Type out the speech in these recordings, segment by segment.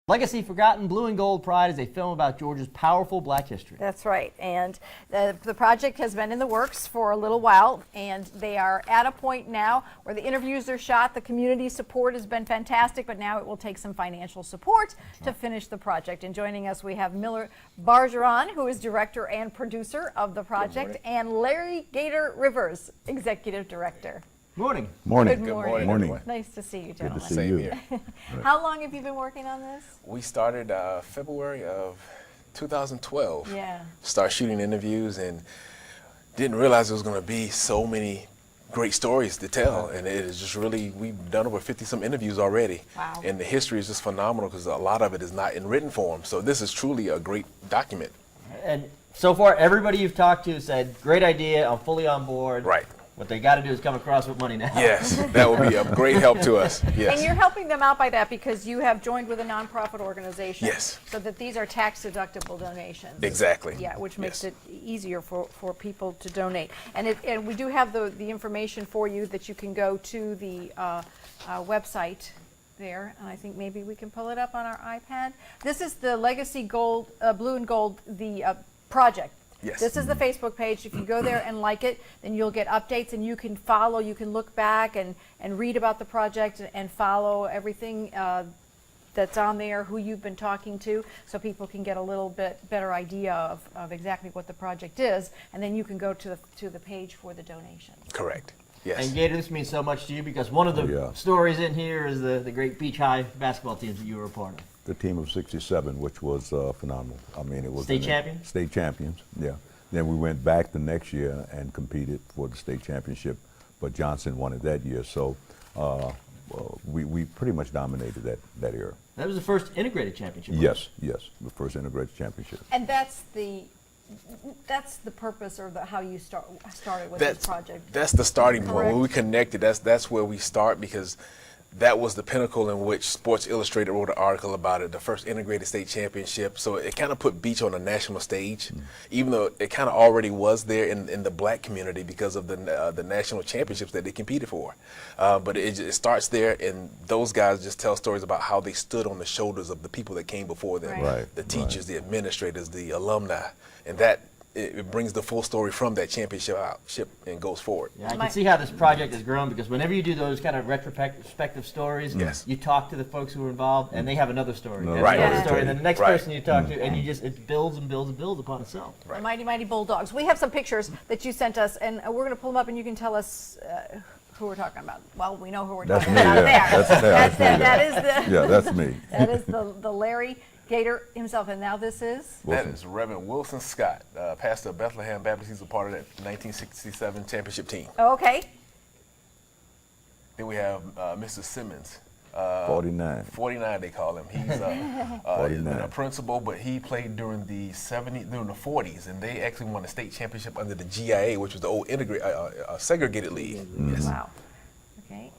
Legacy Forgotten, Blue and Gold Pride is a film about Georgia's powerful black history. That's right. And the project has been in the works for a little while, and they are at a point now where the interviews are shot. The community support has been fantastic, but now it will take some financial support to finish the project. And joining us, we have Miller Bargeron, who is director and producer of the project, and Larry Gator Rivers, executive director. Morning. Morning. Good Good morning. morning. Nice to see you, Good gentlemen. to see Same you. here. How long have you been working on this? We started February of 2012. Yeah. Start shooting interviews and didn't realize there was going to be so many great stories to tell. And it is just really, we've done over 50 some interviews already. Wow. And the history is just phenomenal because a lot of it is not in written form. So this is truly a great document. And so far, everybody you've talked to said, great idea, I'm fully on board. Right. What they got to do is come across with money now. Yes, that will be a great help to us. Yes. And you're helping them out by that because you have joined with a nonprofit organization. Yes. So that these are tax-deductible donations. Exactly. Yeah, which makes Yes. it easier for people to donate. And we do have the information for you that you can go to the website there, and I think maybe we can pull it up on our iPad. This is the Legacy Gold, Blue and Gold, the project. Yes. This is the Facebook page. If you go there and like it, then you'll get updates and you can follow, you can look back and read about the project and follow everything that's on there, who you've been talking to, so people can get a little bit better idea of exactly what the project is, and then you can go to the page for the donations. Correct. Yes. And Gator, this means so much to you because one of the Yeah. stories in here is the great Beach High basketball teams that you were a part of. The team of '67, which was phenomenal. I mean, it was State champions? State champions, yeah. Then we went back the next year and competed for the state championship, but Johnson won it that year. So we pretty much dominated that era. That was the first integrated championship. Yes, yes, the first integrated championship. And that's the purpose, or how you started with this project. That's the starting point. Correct. When we connected, that's where we start, because that was the pinnacle in which Sports Illustrated wrote an article about it, the first integrated state championship. So it kind of put Beach on a national stage, even though it kind of already was there in the black community because of the national championships that they competed for. But it starts there, and those guys just tell stories about how they stood on the shoulders of the people that came before them, Right. the teachers, the administrators, the alumni, and that it brings the full story from that championship and goes forward. Yeah, I can see how this project has grown because whenever you do those kind of retrospective stories, Yes. you talk to the folks who were involved, and they have another story, and Right. another Yeah. story, and then the next Right. person you talk to, and it builds and builds and builds upon itself. The Mighty Mighty Bulldogs. We have some pictures that you sent us, and we're going to pull them up, and you can tell us who we're talking about. Well, we know who we're That's talking me, about yeah. there. That's me, That yeah. is the Yeah, that's me. that is the Larry Gator himself, and now this is. That is Reverend Wilson Scott, pastor of Bethlehem Baptist. He's a part of that 1967 championship team. Okay. Then we have Mr. Simmons. 49. 49 they call him. He's 49. a principal, but he played during the 40s, and they actually won a state championship under the GIA, which was the old segregated league. Yes. Wow. Okay,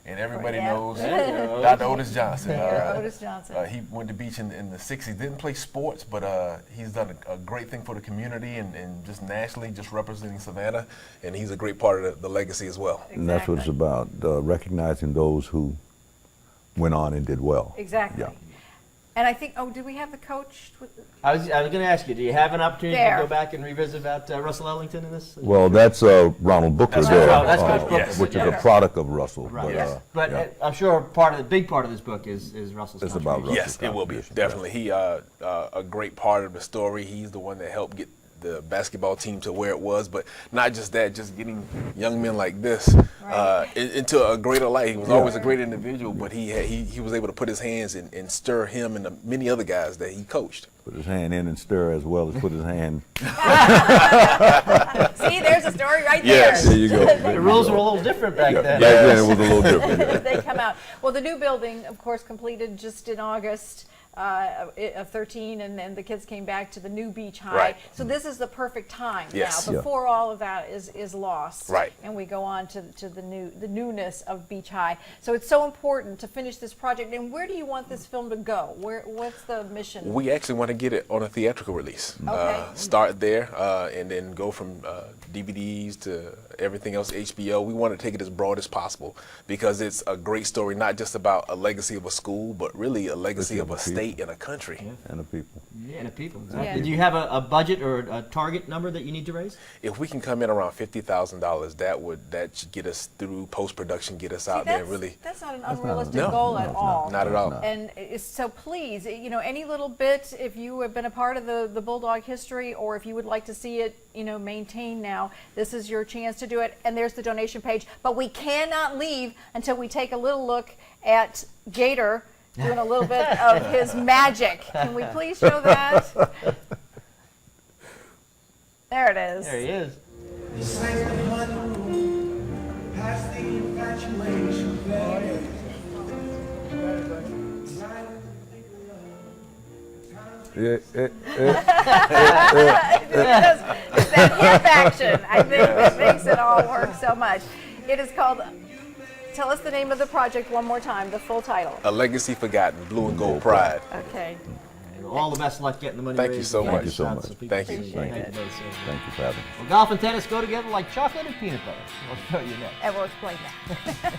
And everybody Yeah. knows Yeah. Dr. Otis Johnson. Otis Johnson. He went to Beach in the 60s. Didn't play sports, but he's done a great thing for the community and just nationally, just representing Savannah. And he's a great part of the legacy as well. And that's what it's about, recognizing those who went on and did well. Exactly. Yeah. And I think, do we have the coach? I was going to ask you, do you have an opportunity There. to go back and revisit about Russell Ellington in this? Well, that's Ronald Booker That's there, Coach- that's Coach Booker. Yes. which is Yeah. a product of Russell. Right. But, Yes. But yeah. I'm sure big part of this book is Russell's It's about contribution. Russell. Yes, it will be, contribution, definitely. He a great part of the story. He's the one that helped get the basketball team to where it was, but not just that, just getting young men like this into a greater light. He was always a great individual, but he was able to put his hands and stir him and the many other guys that he coached. Put his hand in and stir as well as put his hand. See, there's a story right Yes. there. There you go. The rules were a little different back then. Back then it was a little different. Yeah. They come out. Well, the new building, of course, completed just in August. of 13, and then the kids came back to the new Beach High. Right. So this is the perfect time Yes. now, Yeah. before all of that is lost. Right. And we go on to the newness of Beach High. So it's so important to finish this project. And where do you want this film to go? What's the mission? We actually want to get it on a theatrical release. Okay. Start there and then go from DVDs to everything else, HBO. We want to take it as broad as possible because it's a great story, not just about a legacy of a school, but really a legacy of a state and a country. And the people. Yeah, and the people. Yeah. Do you have a budget or a target number that you need to raise? If we can come in around $50,000, that should get us through post-production, get us out there and really. That's not an unrealistic No, goal no, at it's all. Not at all. And so please, any little bit, if you have been a part of the Bulldog history, or if you would like to see it, maintained now, this is your chance to do it. And there's the donation page. But we cannot leave until we take a little look at Gator doing a little bit of his magic. Can we please show that? There it is. There he is. This ain't the honeymoon, past the infatuation phase. It's that hip action, I think, that makes it all work so much. It is called, tell us the name of the project one more time, the full title. A legacy forgotten, blue and gold pride. Okay. And all the best luck getting the money Thank you raised. so and much. getting Thank you so out much. people Thank you. can see it. Appreciate Thank you, sir. Thank you for having me. Well, golf and tennis go together like chocolate and peanut butter. I'll show you next. And we'll explain that.